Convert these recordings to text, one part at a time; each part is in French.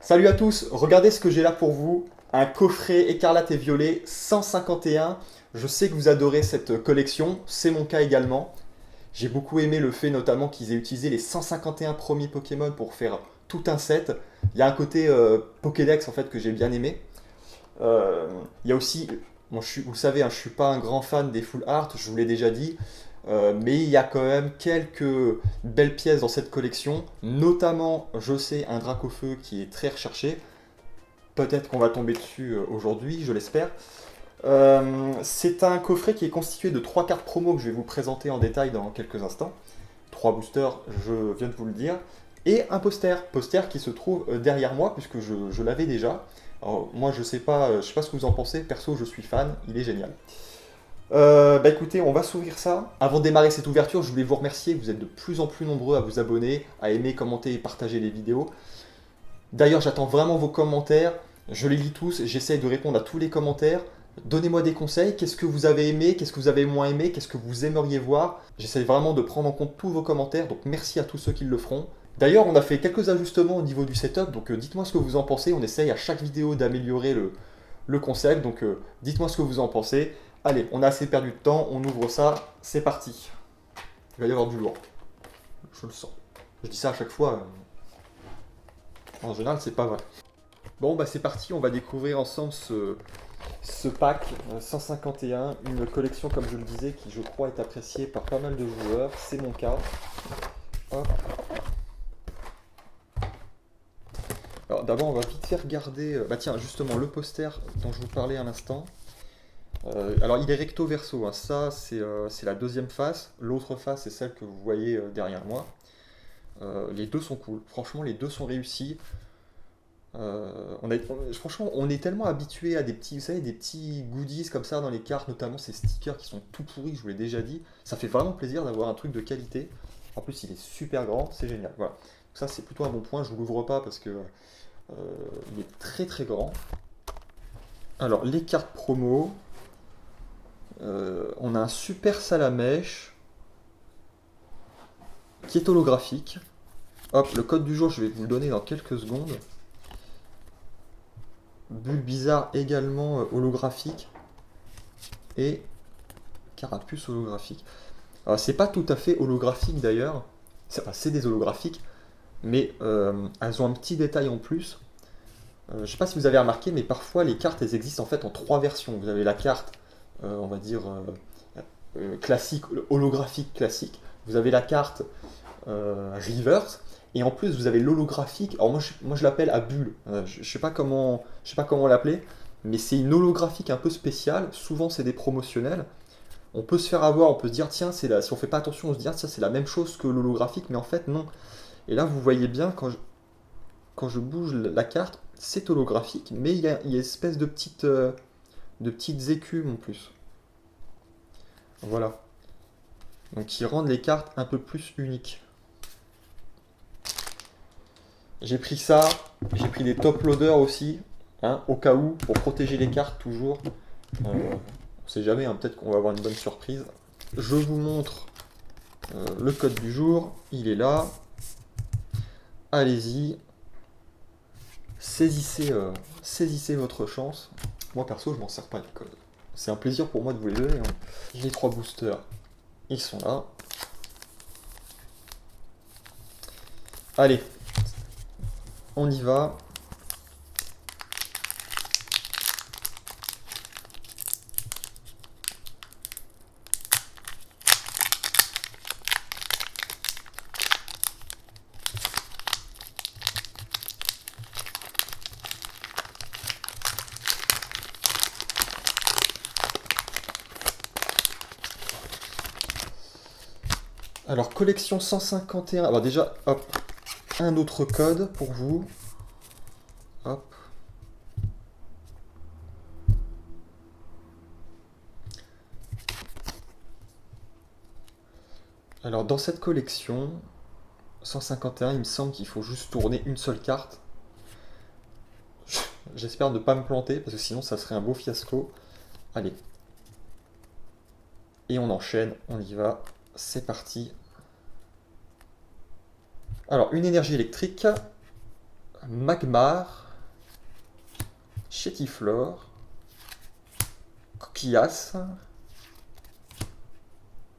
Salut à tous, regardez ce que j'ai là pour vous. Un coffret écarlate et violet 151. Je sais que vous adorez cette collection, c'est mon cas également. J'ai beaucoup aimé le fait notamment qu'ils aient utilisé les 151 premiers Pokémon pour faire tout un set. Il y a un côté Pokédex en fait que j'ai bien aimé. Il y a aussi, bon, vous le savez, hein, je suis pas un grand fan des full art, je vous l'ai déjà dit. Mais il y a quand même quelques belles pièces dans cette collection, notamment, je sais, un Dracofeu qui est très recherché. Peut-être qu'on va tomber dessus aujourd'hui, je l'espère. C'est un coffret qui est constitué de 3 cartes promo que je vais vous présenter en détail dans quelques instants. 3 boosters, je viens de vous le dire. Et un poster qui se trouve derrière moi, puisque je l'avais déjà. Alors, moi, je sais pas ce que vous en pensez. Perso, je suis fan, il est génial. Bah écoutez, on va s'ouvrir ça. Avant de démarrer cette ouverture, je voulais vous remercier. Vous êtes de plus en plus nombreux à vous abonner, à aimer, commenter et partager les vidéos. D'ailleurs, j'attends vraiment vos commentaires. Je les lis tous, j'essaie de répondre à tous les commentaires. Donnez-moi des conseils, qu'est-ce que vous avez aimé, qu'est-ce que vous avez moins aimé, qu'est-ce que vous aimeriez voir. J'essaie vraiment de prendre en compte tous vos commentaires, donc merci à tous ceux qui le feront. D'ailleurs, on a fait quelques ajustements au niveau du setup, donc dites-moi ce que vous en pensez. On essaye à chaque vidéo d'améliorer le concept, donc dites-moi ce que vous en pensez. Allez, on a assez perdu de temps, on ouvre ça, c'est parti. Il va y avoir du lourd, je le sens. Je dis ça à chaque fois, en général c'est pas vrai. Bon bah c'est parti, on va découvrir ensemble ce pack 151, une collection comme je le disais qui je crois est appréciée par pas mal de joueurs, c'est mon cas. Hop. Alors d'abord on va vite faire regarder, bah tiens justement le poster dont je vous parlais à l'instant. Alors il est recto verso, hein. Ça c'est la deuxième face, l'autre face c'est celle que vous voyez derrière moi. Les deux sont cool, franchement les deux sont réussis. Franchement, on est tellement habitué à des petits, vous savez, des petits goodies comme ça dans les cartes, notamment ces stickers qui sont tout pourris, je vous l'ai déjà dit. Ça fait vraiment plaisir d'avoir un truc de qualité. En plus, il est super grand, c'est génial. Voilà. Donc ça, c'est plutôt un bon point. Je vous l'ouvre pas parce que il est très très grand. Alors, les cartes promo. On a un super Salamèche qui est holographique. Hop, le code du jour, je vais vous le donner dans quelques secondes. Bulle bizarre également holographique. Et carapuce holographique. Alors, c'est pas tout à fait holographique d'ailleurs. C'est des holographiques. Mais elles ont un petit détail en plus. Je sais pas si vous avez remarqué, mais parfois les cartes elles existent en fait en 3 versions. Vous avez la carte, on va dire, classique, holographique classique. Vous avez la carte reverse. Et en plus, vous avez l'holographique. Alors moi je l'appelle à bulle. Je sais pas comment l'appeler, mais c'est une holographique un peu spéciale. Souvent, c'est des promotionnels. On peut se faire avoir, on peut se dire tiens, si on fait pas attention, on se dit ça c'est la même chose que l'holographique, mais en fait non. Et là, vous voyez bien quand je bouge la carte, c'est holographique, mais il y a une espèce de petites écumes en plus. Voilà. Donc qui rendent les cartes un peu plus uniques. J'ai pris ça, j'ai pris des top loaders aussi, hein, au cas où, pour protéger les cartes toujours. On sait jamais, hein, peut-être qu'on va avoir une bonne surprise. Je vous montre le code du jour, il est là. Allez-y, saisissez votre chance. Moi perso, je m'en sers pas du code. C'est un plaisir pour moi de vous les donner, hein. Les 3 boosters, ils sont là. Allez, on y va. Alors, collection 151. Alors déjà, hop, un autre code pour vous. Hop. Alors, dans cette collection 151, il me semble qu'il faut juste tourner une seule carte. J'espère ne pas me planter, parce que sinon ça serait un beau fiasco. Allez. Et on enchaîne, on y va. C'est parti. Alors, une énergie électrique. Magmar, Chétiflore, Coquillasse,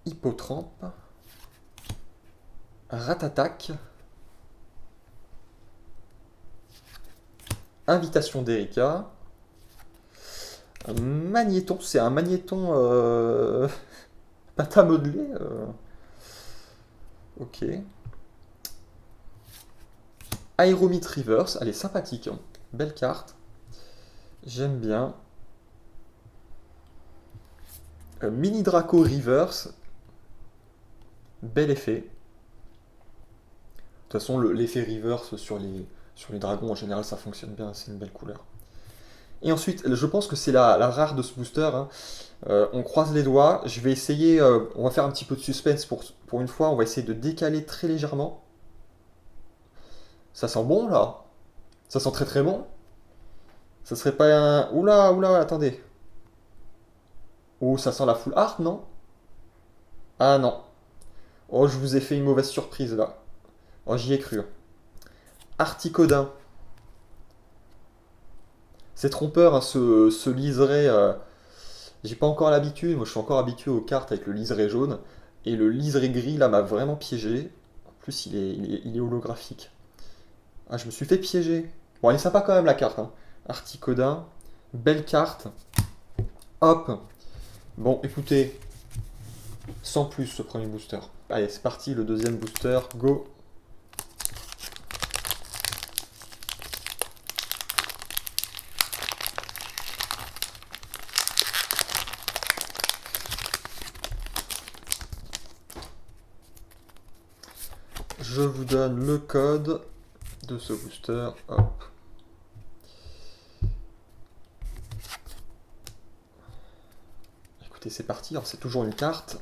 Hippotrampe, Ratatac, Invitation d'Erika, Magnéton, c'est un magnéton pâte à modeler. Ok. Aéromite Reverse, elle est sympathique, hein. Belle carte. J'aime bien. Mini Draco Reverse, bel effet. De toute façon, l'effet Reverse sur les dragons en général, ça fonctionne bien, c'est une belle couleur. Et ensuite, je pense que c'est la rare de ce booster, hein. On croise les doigts. Je vais essayer, on va faire un petit peu de suspense pour une fois. On va essayer de décaler très légèrement. Ça sent bon là. Ça sent très très bon. Ça serait pas un. Oula, oula, attendez. Oh, ça sent la full art, non? Ah non. Oh, je vous ai fait une mauvaise surprise là. Oh, j'y ai cru. Articodin. C'est trompeur, hein, ce liseré. J'ai pas encore l'habitude. Moi, je suis encore habitué aux cartes avec le liseré jaune. Et le liseré gris là m'a vraiment piégé. En plus, il est holographique. Ah, je me suis fait piéger. Bon, elle est sympa quand même la carte, hein. Articodin. Belle carte. Hop. Bon, écoutez. Sans plus ce premier booster. Allez, c'est parti, le deuxième booster. Go. Je vous donne le code de ce booster. Hop. Écoutez, c'est parti. Alors, c'est toujours une carte.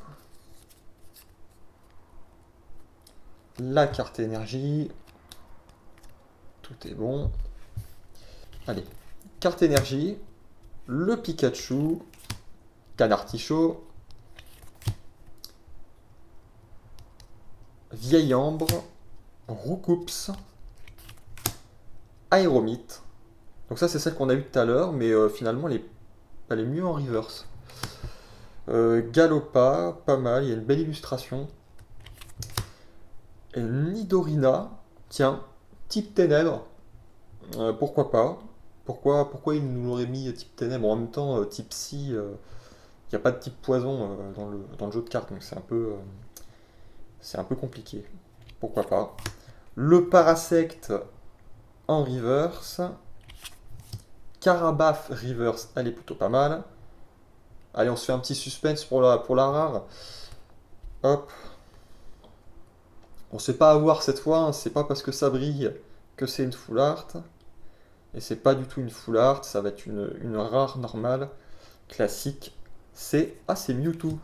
La carte énergie. Tout est bon. Allez. Carte énergie. Le Pikachu. Canartichaud. Vieille Ambre. Roucoups. Aéromite. Donc ça, c'est celle qu'on a eue tout à l'heure, mais finalement, elle est mieux en reverse. Galopa, pas mal, il y a une belle illustration. Et Nidorina, tiens, type ténèbres, pourquoi pas? Pourquoi il nous l'aurait mis type ténèbres? En même temps, type psy, il n'y a pas de type poison dans le jeu de cartes, donc c'est un peu compliqué. Pourquoi pas? Le Parasect en reverse. Carabaf reverse, elle est plutôt pas mal. Allez, on se fait un petit suspense pour la rare. Hop. On sait pas avoir cette fois, hein, c'est pas parce que ça brille que c'est une full art. Et c'est pas du tout une full art, ça va être une rare normale, classique. C'est Mewtwo.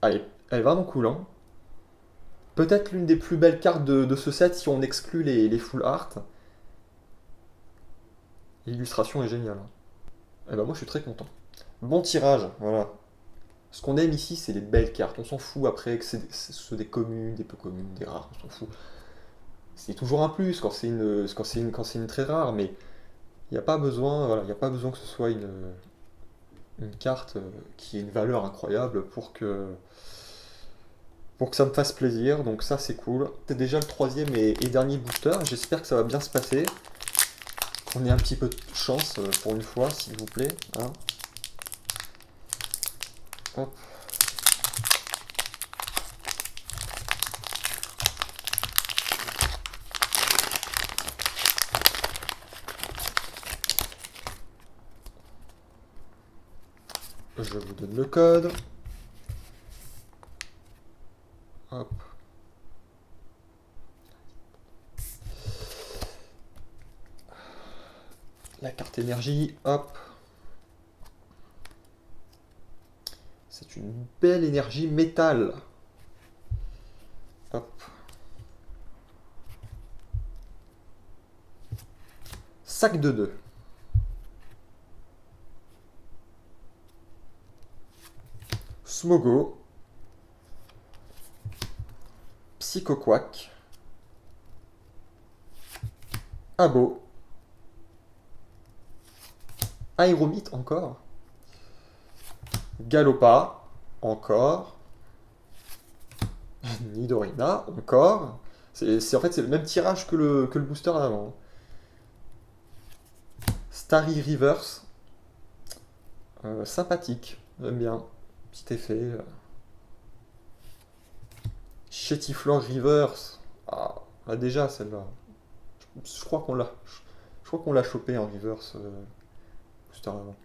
Allez, elle est vraiment cool, hein. Peut-être l'une des plus belles cartes de ce set si on exclut les full art. L'illustration est géniale, hein. Et ben moi je suis très content. Bon tirage, voilà. Ce qu'on aime ici, c'est les belles cartes. On s'en fout après que ce soit des communes, des peu communes, des rares, on s'en fout. C'est toujours un plus quand c'est une très rare, mais il n'y a pas besoin, voilà, il y a pas besoin que ce soit une carte qui ait une valeur incroyable pour que ça me fasse plaisir. Donc ça, c'est cool. C'est déjà le troisième et dernier booster. J'espère que ça va bien se passer. Qu'on ait un petit peu de chance pour une fois, s'il vous plaît, hein. Hop. Je vous donne le code. Hop. La carte énergie, hop. C'est une belle énergie métal. Hop. Sac de 2. Smogo. Psychoquack. Abo. Aéromite encore. Galopa. Encore. Nidorina. Encore. En fait, c'est le même tirage que le booster d'avant. Starry Reverse. Sympathique. J'aime bien. Petit effet. Chétiflore Reverse. Ah, là déjà celle-là. Je crois qu'on l'a. Je crois qu'on l'a chopé en reverse booster avant.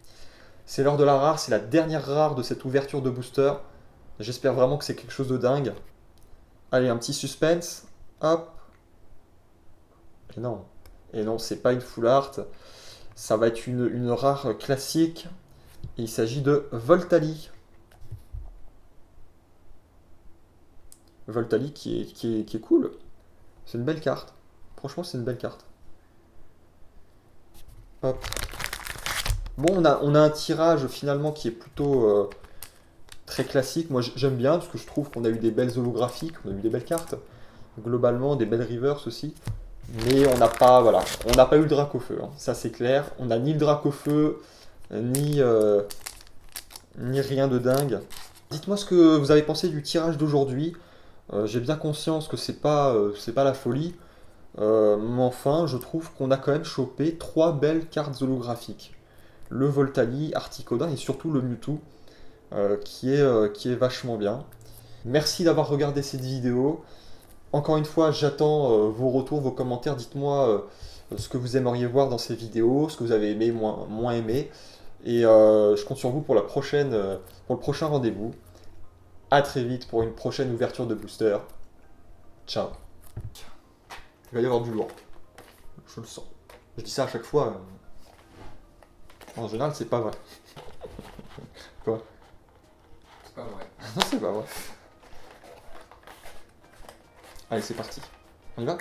C'est l'heure de la rare, c'est la dernière rare de cette ouverture de booster. J'espère vraiment que c'est quelque chose de dingue. Allez, un petit suspense. Hop. Et non. Et non, c'est pas une full art. Ça va être une rare classique. Et il s'agit de Voltali. Voltali qui est cool. C'est une belle carte. Franchement, c'est une belle carte. Hop. Bon, on a un tirage finalement qui est plutôt très classique. Moi, j'aime bien parce que je trouve qu'on a eu des belles holographiques, on a eu des belles cartes. Globalement, des belles reverse aussi. Mais on n'a pas, voilà, on n'a pas eu le drac au feu. Hein. Ça, c'est clair. On n'a ni le drac au feu, ni rien de dingue. Dites-moi ce que vous avez pensé du tirage d'aujourd'hui. J'ai bien conscience que c'est pas la folie. Mais enfin, je trouve qu'on a quand même chopé 3 belles cartes holographiques. Le Voltali, Articodin et surtout le Mewtwo, qui est vachement bien. Merci d'avoir regardé cette vidéo. Encore une fois, j'attends vos retours, vos commentaires. Dites-moi ce que vous aimeriez voir dans ces vidéos, ce que vous avez aimé, moins aimé. Et je compte sur vous pour pour le prochain rendez-vous. A très vite pour une prochaine ouverture de booster. Ciao. Il va y avoir du lourd. Je le sens. Je dis ça à chaque fois. En général, c'est pas vrai. Quoi? C'est pas vrai. Non, c'est pas vrai. Allez, c'est parti. On y va?